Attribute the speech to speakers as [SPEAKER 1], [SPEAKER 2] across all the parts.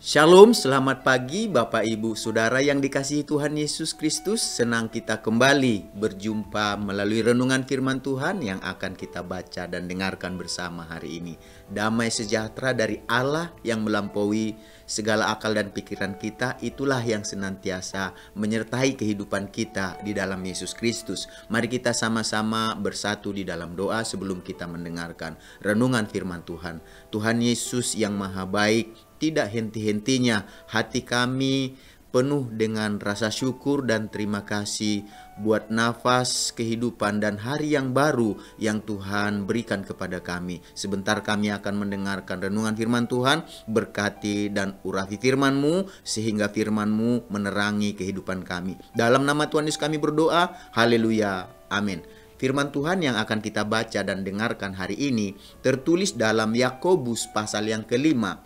[SPEAKER 1] Shalom, selamat pagi Bapak Ibu Saudara yang dikasihi Tuhan Yesus Kristus. Senang kita kembali berjumpa melalui renungan firman Tuhan yang akan kita baca dan dengarkan bersama hari ini. Damai sejahtera dari Allah yang melampaui segala akal dan pikiran kita, itulah yang senantiasa menyertai kehidupan kita di dalam Yesus Kristus. Mari kita sama-sama bersatu di dalam doa sebelum kita mendengarkan renungan firman Tuhan. Tuhan Yesus yang Maha Baik, tidak henti-hentinya hati kami penuh dengan rasa syukur dan terima kasih buat nafas kehidupan dan hari yang baru yang Tuhan berikan kepada kami. Sebentar kami akan mendengarkan renungan firman Tuhan. Berkati dan urapi firman-Mu sehingga firman-Mu menerangi kehidupan kami. Dalam nama Tuhan Yesus kami berdoa. Haleluya. Amin. Firman Tuhan yang akan kita baca dan dengarkan hari ini tertulis dalam Yakobus pasal yang kelima,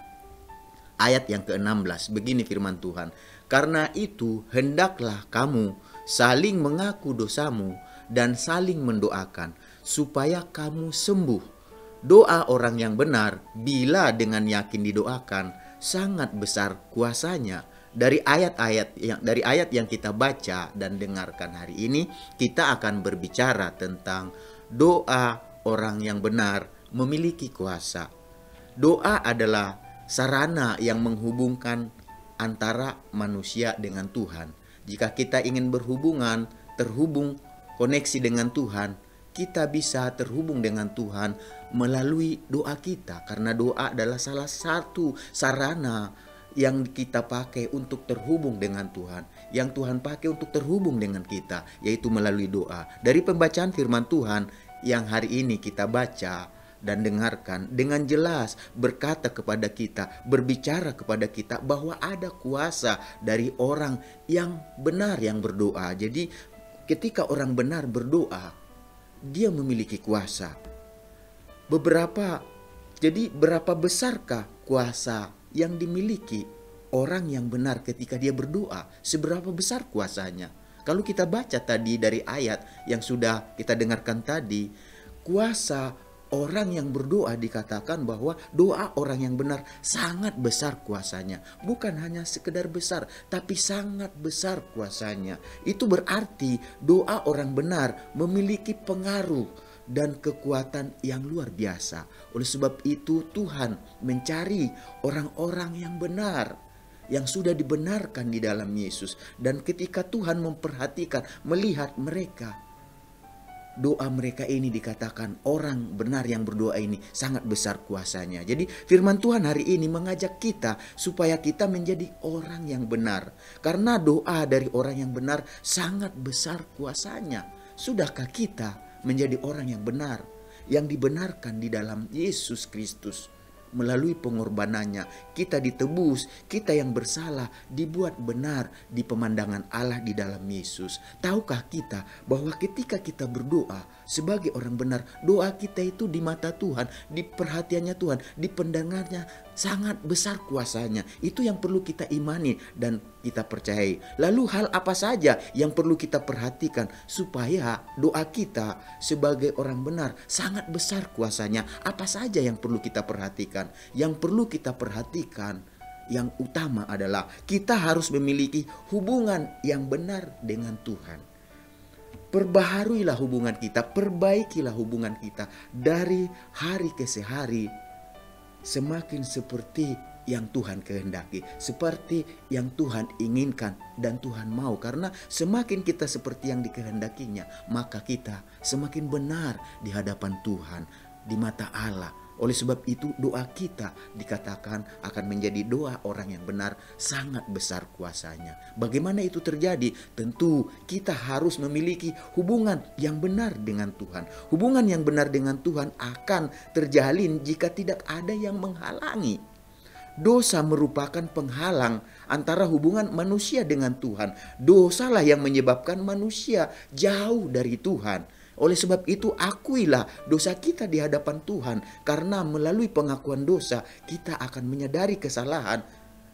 [SPEAKER 1] ayat yang ke-16. Begini firman Tuhan. Karena itu hendaklah kamu saling mengaku dosamu dan saling mendoakan supaya kamu sembuh. Doa orang yang benar bila dengan yakin didoakan sangat besar kuasanya. Dari ayat yang kita baca dan dengarkan hari ini, kita akan berbicara tentang doa orang yang benar memiliki kuasa. Doa adalah sarana yang menghubungkan antara manusia dengan Tuhan. Jika kita ingin berhubungan, terhubung, koneksi dengan Tuhan, kita bisa terhubung dengan Tuhan melalui doa kita. Karena doa adalah salah satu sarana yang kita pakai untuk terhubung dengan Tuhan. Yang Tuhan pakai untuk terhubung dengan kita, yaitu melalui doa. Dari pembacaan firman Tuhan yang hari ini kita baca dan dengarkan dengan jelas berkata kepada kita, berbicara kepada kita bahwa ada kuasa dari orang yang benar yang berdoa. Jadi ketika orang benar berdoa, dia memiliki kuasa. Berapa besarkah kuasa yang dimiliki orang yang benar ketika dia berdoa? Seberapa besar kuasanya? Kalau kita baca tadi dari ayat yang sudah kita dengarkan tadi, kuasa orang yang berdoa dikatakan bahwa doa orang yang benar sangat besar kuasanya. Bukan hanya sekedar besar, tapi sangat besar kuasanya. Itu berarti doa orang benar memiliki pengaruh dan kekuatan yang luar biasa. Oleh sebab itu Tuhan mencari orang-orang yang benar, yang sudah dibenarkan di dalam Yesus. Dan ketika Tuhan memperhatikan, melihat mereka, doa mereka ini dikatakan orang benar yang berdoa ini sangat besar kuasanya. Jadi firman Tuhan hari ini mengajak kita supaya kita menjadi orang yang benar. Karena doa dari orang yang benar sangat besar kuasanya. Sudahkah kita menjadi orang yang benar, yang dibenarkan di dalam Yesus Kristus? Melalui pengorbanannya kita ditebus, kita yang bersalah dibuat benar di pemandangan Allah di dalam Yesus. Tahukah kita bahwa ketika kita berdoa sebagai orang benar, doa kita itu di mata Tuhan, di perhatiannya Tuhan, di pendengarnya sangat besar kuasanya. Itu yang perlu kita imani dan kita percayai. Lalu hal apa saja yang perlu kita perhatikan supaya doa kita sebagai orang benar sangat besar kuasanya? Apa saja yang perlu kita perhatikan? Yang perlu kita perhatikan yang utama adalah kita harus memiliki hubungan yang benar dengan Tuhan. Perbaharuilah hubungan kita, perbaikilah hubungan kita dari hari ke hari semakin seperti yang Tuhan kehendaki, seperti yang Tuhan inginkan dan Tuhan mau. Karena semakin kita seperti yang dikehendakinya, maka kita semakin benar di hadapan Tuhan, di mata Allah. Oleh sebab itu doa kita dikatakan akan menjadi doa orang yang benar, sangat besar kuasanya. Bagaimana itu terjadi? Tentu kita harus memiliki hubungan yang benar dengan Tuhan. Hubungan yang benar dengan Tuhan akan terjalin jika tidak ada yang menghalangi. Dosa merupakan penghalang antara hubungan manusia dengan Tuhan. Dosalah yang menyebabkan manusia jauh dari Tuhan. Oleh sebab itu akuilah dosa kita di hadapan Tuhan. Karena melalui pengakuan dosa kita akan menyadari kesalahan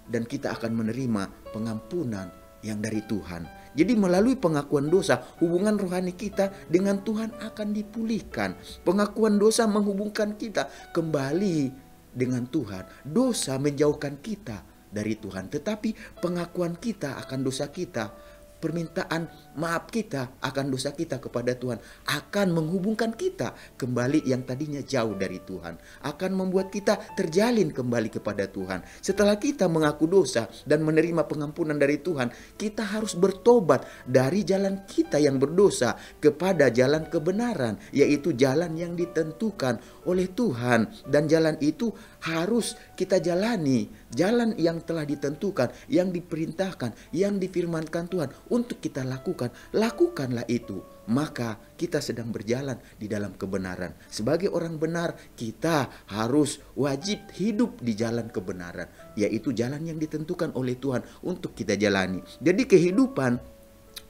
[SPEAKER 1] dan kita akan menerima pengampunan yang dari Tuhan. Jadi melalui pengakuan dosa hubungan rohani kita dengan Tuhan akan dipulihkan. Pengakuan dosa menghubungkan kita kembali dengan Tuhan. Dosa menjauhkan kita dari Tuhan, tetapi pengakuan kita akan dosa kita, permintaan maaf kita akan dosa kita kepada Tuhan akan menghubungkan kita kembali yang tadinya jauh dari Tuhan, akan membuat kita terjalin kembali kepada Tuhan. Setelah kita mengaku dosa dan menerima pengampunan dari Tuhan, kita harus bertobat dari jalan kita yang berdosa kepada jalan kebenaran, yaitu jalan yang ditentukan oleh Tuhan, dan jalan itu harus kita jalani, jalan yang telah ditentukan, yang diperintahkan, yang difirmankan Tuhan untuk kita lakukan. Lakukanlah itu, maka kita sedang berjalan di dalam kebenaran. Sebagai orang benar, kita harus wajib hidup di jalan kebenaran, yaitu jalan yang ditentukan oleh Tuhan untuk kita jalani. Jadi kehidupan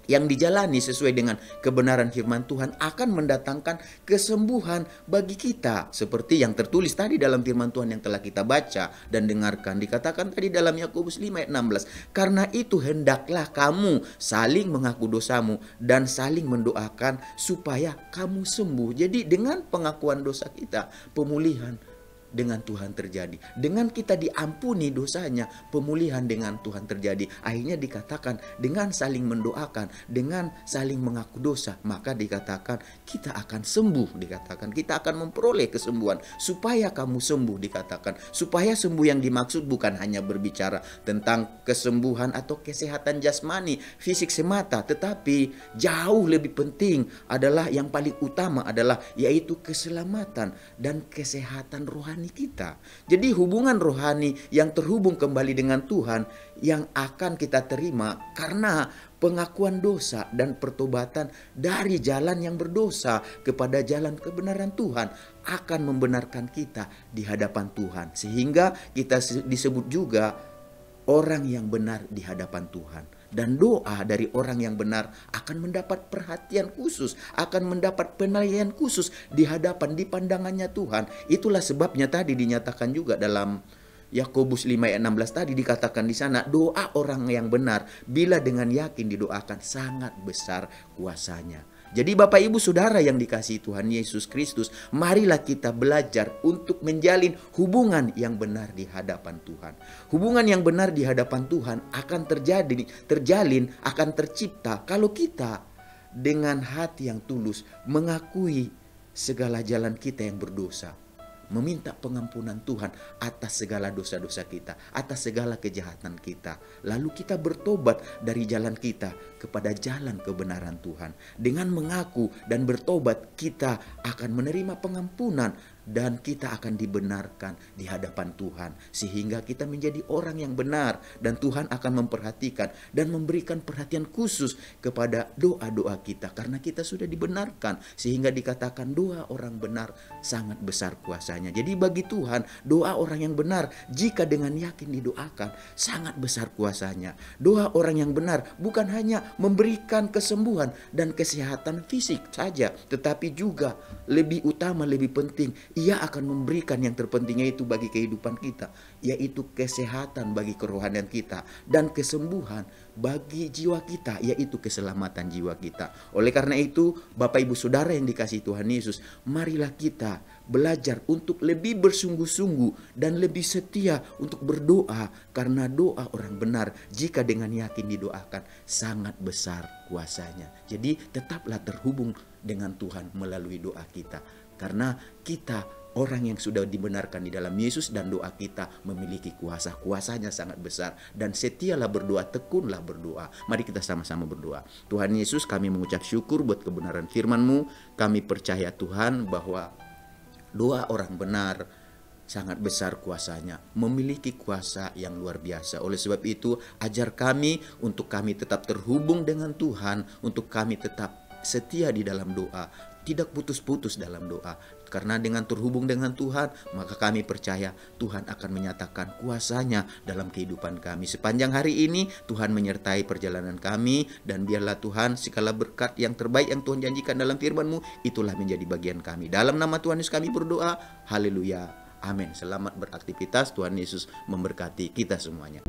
[SPEAKER 1] yang dijalani sesuai dengan kebenaran firman Tuhan akan mendatangkan kesembuhan bagi kita. Seperti yang tertulis tadi dalam firman Tuhan yang telah kita baca dan dengarkan. Dikatakan tadi dalam Yakobus 5 ayat 16. Karena itu hendaklah kamu saling mengaku dosamu dan saling mendoakan supaya kamu sembuh. Jadi dengan pengakuan dosa kita, pemulihan dengan Tuhan terjadi. Dengan kita diampuni dosanya, pemulihan dengan Tuhan terjadi. Akhirnya dikatakan dengan saling mendoakan, dengan saling mengaku dosa, maka dikatakan kita akan sembuh. Dikatakan kita akan memperoleh kesembuhan supaya kamu sembuh. Dikatakan supaya sembuh yang dimaksud bukan hanya berbicara tentang kesembuhan atau kesehatan jasmani, fisik semata, tetapi jauh lebih penting adalah yang paling utama adalah yaitu keselamatan dan kesehatan rohani kita. Jadi hubungan rohani yang terhubung kembali dengan Tuhan yang akan kita terima karena pengakuan dosa dan pertobatan dari jalan yang berdosa kepada jalan kebenaran Tuhan akan membenarkan kita di hadapan Tuhan, sehingga kita disebut juga orang yang benar di hadapan Tuhan. Dan doa dari orang yang benar akan mendapat perhatian khusus, akan mendapat penilaian khusus di hadapan, di pandangannya Tuhan. Itulah sebabnya tadi dinyatakan juga dalam Yakobus 5 ayat 16 tadi dikatakan di sana, doa orang yang benar bila dengan yakin didoakan sangat besar kuasanya. Jadi Bapak Ibu Saudara yang dikasihi Tuhan Yesus Kristus, marilah kita belajar untuk menjalin hubungan yang benar di hadapan Tuhan. Hubungan yang benar di hadapan Tuhan akan terjalin, akan tercipta kalau kita dengan hati yang tulus mengakui segala jalan kita yang berdosa, meminta pengampunan Tuhan atas segala dosa-dosa kita, atas segala kejahatan kita. Lalu kita bertobat dari jalan kita kepada jalan kebenaran Tuhan. Dengan mengaku dan bertobat, kita akan menerima pengampunan dan kita akan dibenarkan di hadapan Tuhan, sehingga kita menjadi orang yang benar, dan Tuhan akan memperhatikan dan memberikan perhatian khusus kepada doa-doa kita karena kita sudah dibenarkan, sehingga dikatakan doa orang benar sangat besar kuasanya. Jadi bagi Tuhan, doa orang yang benar jika dengan yakin didoakan sangat besar kuasanya. Doa orang yang benar bukan hanya memberikan kesembuhan dan kesehatan fisik saja, tetapi juga lebih utama, lebih penting, ia akan memberikan yang terpentingnya itu bagi kehidupan kita, yaitu kesehatan bagi kerohanian kita dan kesembuhan bagi jiwa kita, yaitu keselamatan jiwa kita. Oleh karena itu, Bapak Ibu Saudara yang dikasihi Tuhan Yesus, marilah kita belajar untuk lebih bersungguh-sungguh dan lebih setia untuk berdoa, karena doa orang benar jika dengan yakin didoakan sangat besar kuasanya. Jadi tetaplah terhubung dengan Tuhan melalui doa kita, karena kita orang yang sudah dibenarkan di dalam Yesus dan doa kita memiliki kuasa. Kuasanya sangat besar. Dan setialah berdoa, tekunlah berdoa. Mari kita sama-sama berdoa. Tuhan Yesus, kami mengucap syukur buat kebenaran firman-Mu. Kami percaya Tuhan bahwa doa orang benar sangat besar kuasanya, memiliki kuasa yang luar biasa. Oleh sebab itu, ajar kami untuk kami tetap terhubung dengan Tuhan, untuk kami tetap setia di dalam doa, tidak putus-putus dalam doa. Karena dengan terhubung dengan Tuhan, maka kami percaya Tuhan akan menyatakan kuasanya dalam kehidupan kami. Sepanjang hari ini Tuhan menyertai perjalanan kami, dan biarlah Tuhan segala berkat yang terbaik yang Tuhan janjikan dalam firman-Mu, itulah menjadi bagian kami. Dalam nama Tuhan Yesus kami berdoa. Haleluya. Amin. Selamat beraktivitas. Tuhan Yesus memberkati kita semuanya.